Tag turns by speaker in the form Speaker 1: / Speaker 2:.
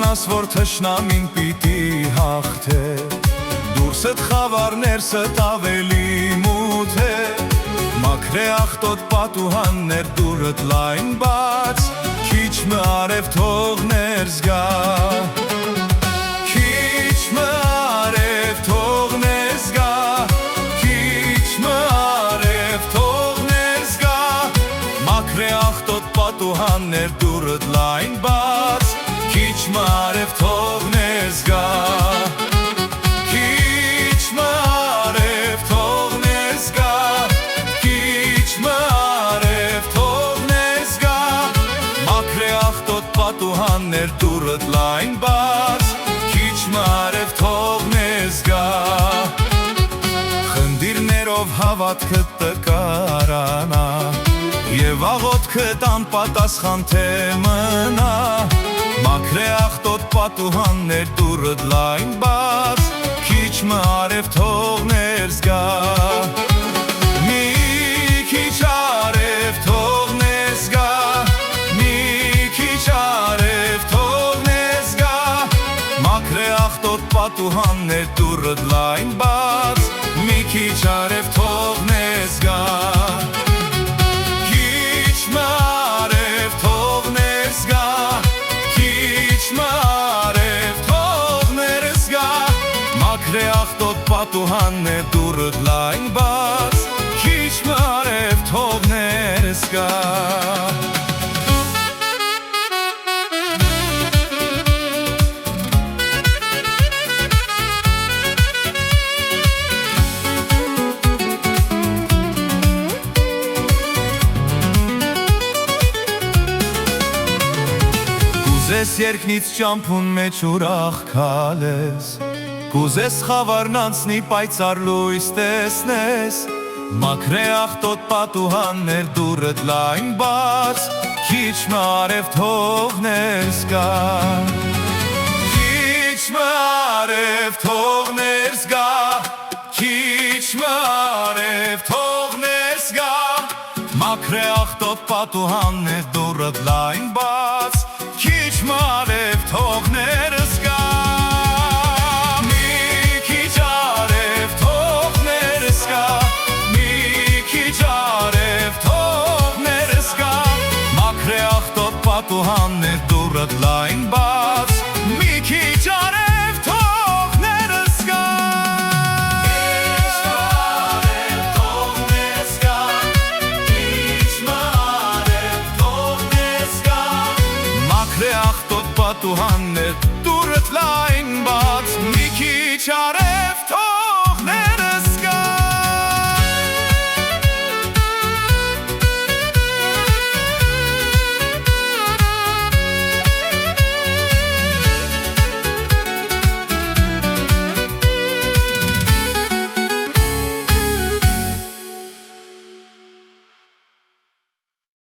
Speaker 1: իմանաս, որ թշնամին պիտի հաղթե, դուրսդ խավար ներսդ ավելի մութ է, մաքրե աղտոտ պատուհաններ դուրդ լայն բաց, քիչ մը արև թող ներս գա, քիչ մը արև թող ներս գա, քիչ մը արև թող ներս գա, մաքրե աղտոտ պատուհաններ դուրդ լայն բաց, քիչ մը արև թող ներս գա, քիչ մը արև թող ներս գա, քիչ մը արև թող ներս գա, մաքրե աղտոտ պատուհաններ դուրդ լայն բաց, քիչ մը արև թող ներս գա, խնդիրներով հավատքդ տկարանա, և աղոթքդ անպատասխան թե մնա, մաքրե աղտոտ պատուհաններ դուրդ լայն բաց, քիչ մը արև թող ներս գա, մի քիչ արև թող ներս գա, մի քիչ արև թող ներս գա, մաքրե աղտոտ պատուհաններ դուրդ լայն բաց, մի քիչ արև թող ներս գա, քիչ մը արև թող ներս գա, քիչ մը արև թող ներս գա, մաքրե աղտոտ պատուհաններ դուրդ լայն բաց, քիչ մը արև թող ներս գա, Կուզես երկնից ճամփուն մեջ ուրախ քալես, կուզես խավարն անցնի պայծառ լույս տեսնես, մաքրե աղտոտ պատուհաններ դուրդ լայն բաց, քիչ մը արև թող ներս գա, քիչ մը արև թող ներս գա, քիչ մը արև թող ներս գա, մաքրե աղտոտ պատուհաններ դուրդ լայն բաց, քիչ մը արև թող ներս գա, մի քիչ արև թող ներս գա, մի քիչ արև թող ներս գա, մաքրե աղտոտ պատուհաններ դուրդ լայն բաց,